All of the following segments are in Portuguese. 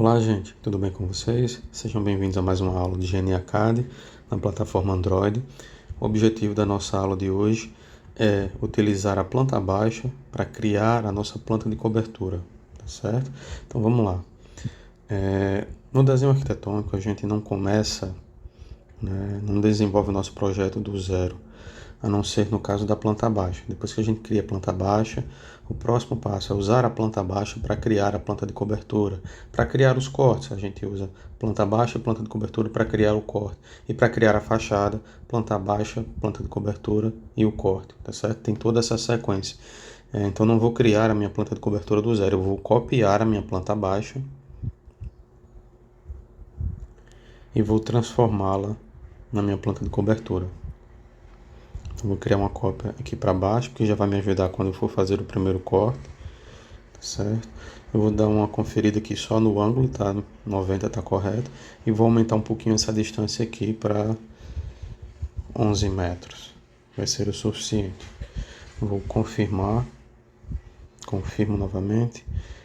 Olá, gente, tudo bem com vocês? Sejam bem-vindos a mais uma aula de GNACAD na plataforma Android. O objetivo da nossa aula de hoje é utilizar a planta baixa para criar a nossa planta de cobertura, tá certo? Então vamos lá. No desenho arquitetônico a gente não começa, não desenvolve o nosso projeto do zero, a não ser no caso da planta baixa. Depois que a gente cria a planta baixa, o próximo passo é usar a planta baixa para criar a planta de cobertura. Para criar os cortes, a gente usa planta baixa e planta de cobertura para criar o corte. E para criar a fachada, planta baixa, planta de cobertura e o corte, tá certo? Tem toda essa sequência. Então não vou criar a minha planta de cobertura do zero, eu vou copiar a minha planta baixa e vou transformá-la na minha planta de cobertura. Vou criar uma cópia aqui para baixo, que já vai me ajudar quando eu for fazer o primeiro corte, tá certo? Eu vou dar uma conferida aqui só no ângulo, tá? 90 tá correto. E vou aumentar um pouquinho essa distância aqui para 11 metros. Vai ser o suficiente. Vou confirmar. Confirmo novamente.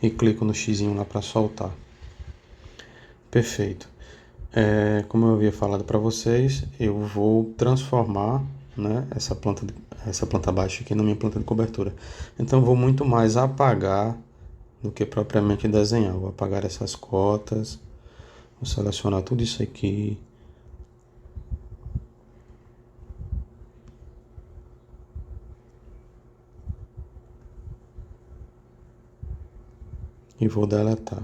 E clico no xizinho lá para soltar. Perfeito. Como eu havia falado para vocês, eu vou transformar, essa planta baixa aqui na minha planta de cobertura. Então vou muito mais apagar do que propriamente desenhar. Vou apagar essas cotas, vou selecionar tudo isso aqui. E vou deletar.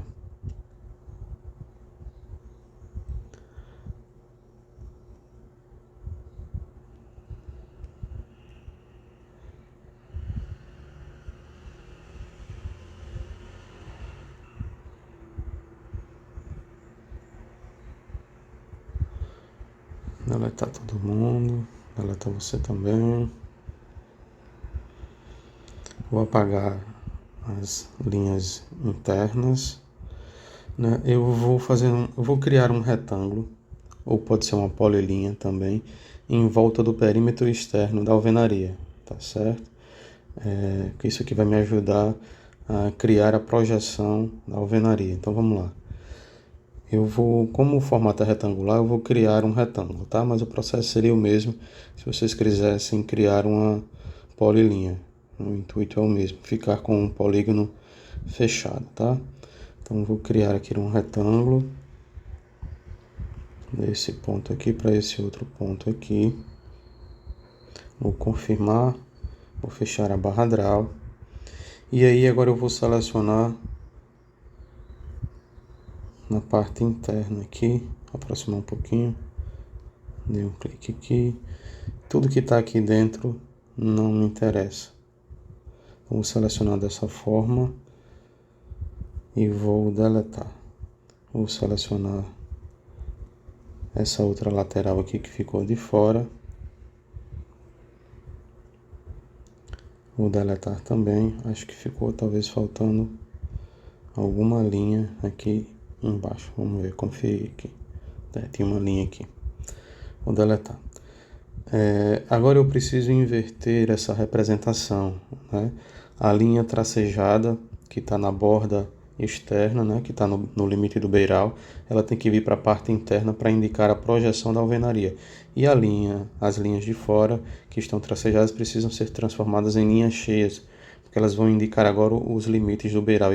Deletar todo mundo, deletar você também. Vou apagar as linhas internas, Eu vou criar um retângulo, ou pode ser uma polilinha também, em volta do perímetro externo da alvenaria, tá certo? Isso aqui vai me ajudar a criar a projeção da alvenaria. Então vamos lá. Como o formato é retangular, eu vou criar um retângulo, tá? Mas o processo seria o mesmo se vocês quisessem criar uma polilinha. O intuito é o mesmo, ficar com um polígono fechado, tá? Então vou criar aqui um retângulo desse ponto aqui para esse outro ponto aqui. Vou confirmar, vou fechar a barra draw. E aí agora eu vou selecionar na parte interna aqui, aproximar um pouquinho, dei um clique aqui. Tudo que está aqui dentro não me interessa. Vou selecionar dessa forma e vou deletar. Vou selecionar essa outra lateral aqui que ficou de fora. Vou deletar também. Acho que ficou talvez faltando alguma linha aqui embaixo. Vamos ver, conferir aqui. Tem uma linha aqui. Vou deletar. Agora eu preciso inverter essa representação, A linha tracejada que está na borda externa, que está no limite do beiral, ela tem que vir para a parte interna para indicar a projeção da alvenaria. E as linhas de fora que estão tracejadas precisam ser transformadas em linhas cheias, porque elas vão indicar agora os limites do beiral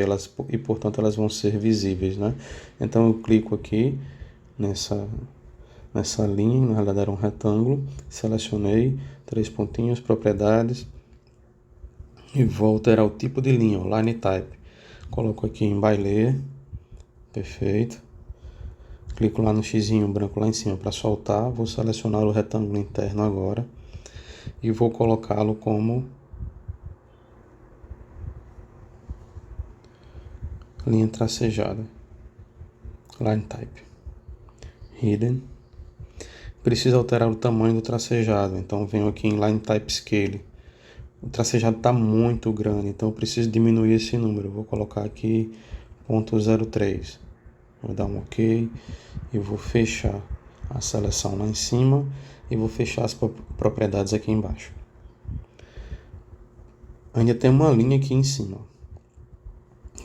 e portanto elas vão ser visíveis, Então eu clico aqui nessa linha, na realidade era um retângulo, selecionei 3 pontinhos, propriedades, e vou alterar o tipo de linha, o line type. Coloco aqui em Bailê, perfeito. Clico lá no xizinho branco lá em cima para soltar, vou selecionar o retângulo interno agora e vou colocá-lo como linha tracejada, line type, hidden. Preciso alterar o tamanho do tracejado, então venho aqui em line type scale. O tracejado está muito grande, então eu preciso diminuir esse número. Vou colocar aqui 0.03. Vou dar um OK e vou fechar a seleção lá em cima e vou fechar as propriedades aqui embaixo. Ainda tem uma linha aqui em cima.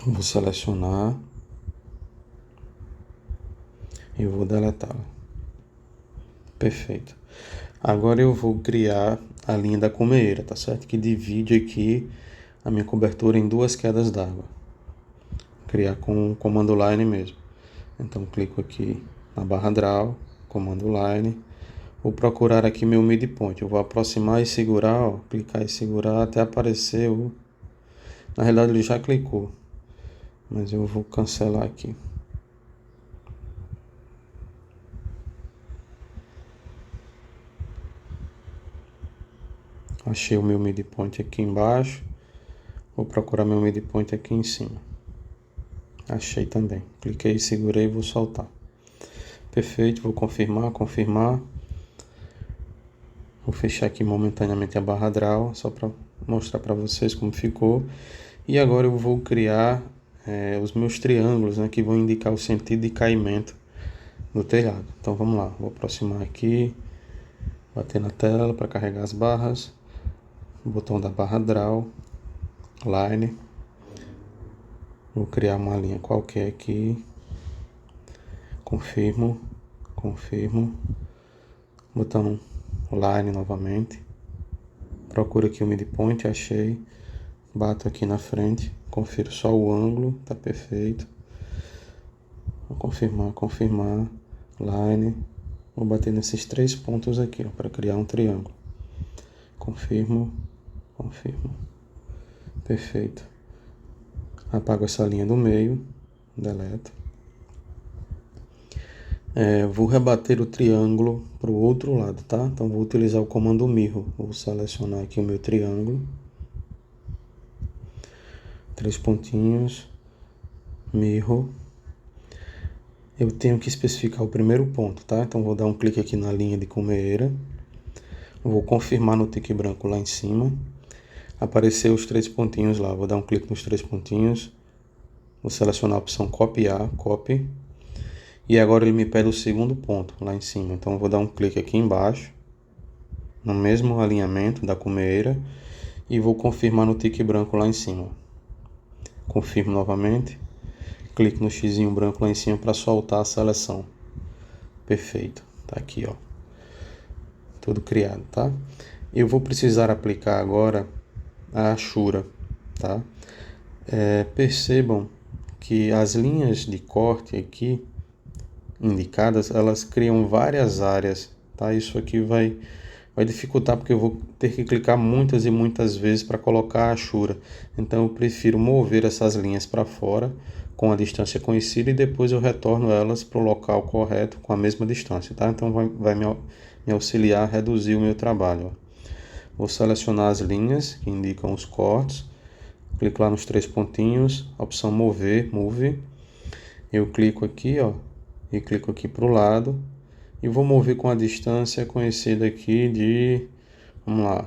Vou selecionar Eu vou deletá-la. Perfeito. Agora eu vou criar a linha da cumeira, tá certo? Que divide aqui a minha cobertura em duas quedas d'água. Criar com o comando line mesmo. Então clico aqui na barra draw, comando line. Vou procurar aqui meu midpoint. Eu vou aproximar e segurar, ó, clicar e segurar até aparecer o... Na realidade ele já clicou, mas eu vou cancelar aqui. Achei o meu midpoint aqui embaixo. Vou procurar meu midpoint aqui em cima. Achei também. Cliquei, segurei e vou soltar. Perfeito, vou confirmar. Vou fechar aqui momentaneamente a barra draw, só para mostrar para vocês como ficou. E agora eu vou criar os meus triângulos, né, que vão indicar o sentido de caimento do telhado. Então vamos lá, vou aproximar aqui, bater na tela para carregar as barras, botão da barra draw, line, vou criar uma linha qualquer aqui, confirmo, botão line novamente, procuro aqui o midpoint, achei, bato aqui na frente, confiro só o ângulo, tá perfeito, vou confirmar, line, vou bater nesses 3 pontos aqui para criar um triângulo, confirmo, perfeito, apago essa linha do meio, deleto, vou rebater o triângulo para o outro lado, tá? Então vou utilizar o comando mirror, vou selecionar aqui o meu triângulo, 3 pontinhos, mirror, eu tenho que especificar o primeiro ponto, tá? Então vou dar um clique aqui na linha de cumeira, vou confirmar no tique branco lá em cima, apareceu os 3 pontinhos lá, vou dar um clique nos 3 pontinhos, vou selecionar a opção copiar, copy, e agora ele me pede o segundo ponto lá em cima, então eu vou dar um clique aqui embaixo, no mesmo alinhamento da cumeira, e vou confirmar no tique branco lá em cima, confirmo novamente, clique no xizinho branco lá em cima para soltar a seleção, perfeito, tá aqui ó, tudo criado, tá? Eu vou precisar aplicar agora a achura, tá? Percebam que as linhas de corte aqui indicadas, elas criam várias áreas, tá? Isso aqui vai dificultar porque eu vou ter que clicar muitas e muitas vezes para colocar a achura. Então eu prefiro mover essas linhas para fora com a distância conhecida e depois eu retorno elas para o local correto com a mesma distância, tá? Então vai me auxiliar a reduzir o meu trabalho, ó. Vou selecionar as linhas que indicam os cortes, clico lá nos 3 pontinhos, opção mover, move, eu clico aqui, ó, e clico aqui para o lado e vou mover com a distância conhecida aqui de, vamos lá,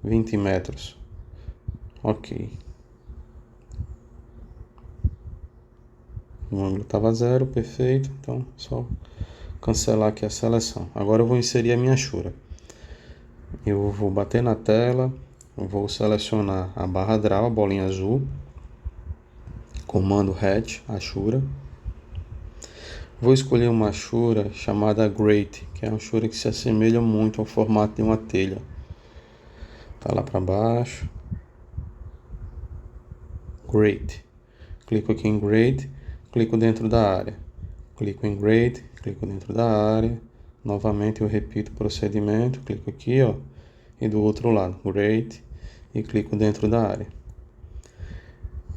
20 metros, ok. O ângulo estava 0, perfeito, então só cancelar aqui a seleção. Agora eu vou inserir a minha achura. Eu vou bater na tela, vou selecionar a barra draw, a bolinha azul, comando hatch, achura. Vou escolher uma achura chamada grate, que é uma achura que se assemelha muito ao formato de uma telha. Tá lá para baixo. Grate. Clico aqui em grate, clico dentro da área. Clico em grate, clico dentro da área. Novamente eu repito o procedimento, clico aqui, ó, e do outro lado, grate, e clico dentro da área.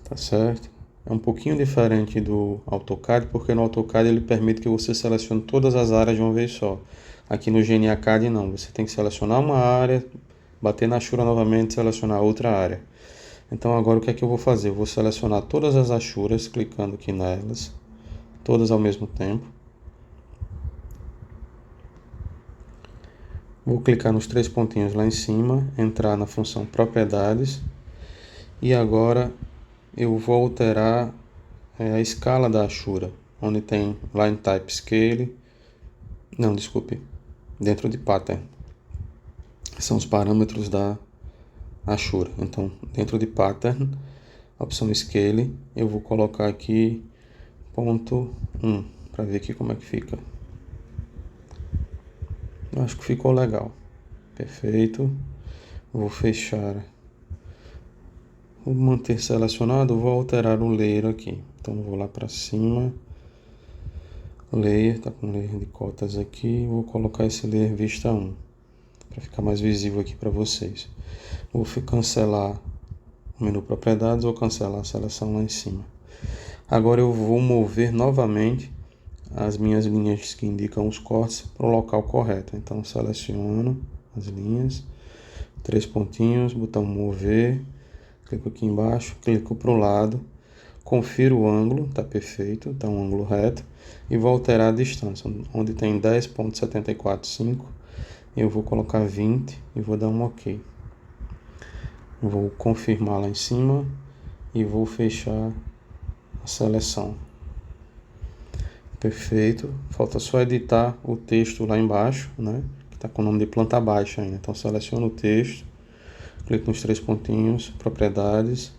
Tá certo? É um pouquinho diferente do AutoCAD, porque no AutoCAD ele permite que você selecione todas as áreas de uma vez só. Aqui no GeniaCAD não, você tem que selecionar uma área, bater na achura novamente e selecionar outra área. Então agora o que é que eu vou fazer? Eu vou selecionar todas as achuras, clicando aqui nelas, todas ao mesmo tempo. Vou clicar nos 3 pontinhos lá em cima, entrar na função propriedades e agora eu vou alterar a escala da achura, onde tem line type scale, não, desculpe, dentro de pattern, são os parâmetros da achura. Então dentro de pattern, opção scale, eu vou colocar aqui 0.1 para ver aqui como é que fica. Acho que ficou legal. Perfeito. Vou fechar. Vou manter selecionado, vou alterar o layer aqui. Então vou lá para cima. Layer, tá com layer de cotas aqui. Vou colocar esse layer vista 1, para ficar mais visível aqui para vocês. Vou cancelar o menu propriedades, vou cancelar a seleção lá em cima. Agora eu vou mover novamente as minhas linhas que indicam os cortes para o local correto. Então seleciono as linhas, 3 pontinhos, botão mover, clico aqui embaixo, clico para o lado, confiro o ângulo, está perfeito, está um ângulo reto, e vou alterar a distância, onde tem 10.745, eu vou colocar 20 e vou dar um OK. Vou confirmar lá em cima e vou fechar a seleção. Perfeito, falta só editar o texto lá embaixo, né? Que está com o nome de planta baixa ainda. Então seleciono o texto, clico nos 3 pontinhos, propriedades,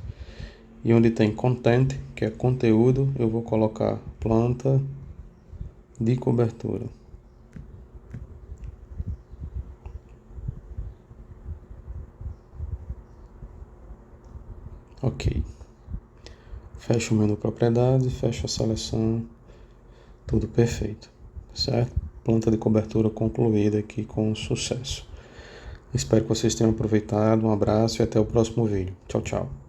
e onde tem content, que é conteúdo, eu vou colocar planta de cobertura. Ok. Fecho o menu propriedades, fecho a seleção, tudo perfeito, certo? Planta de cobertura concluída aqui com sucesso. Espero que vocês tenham aproveitado, um abraço e até o próximo vídeo. Tchau, tchau.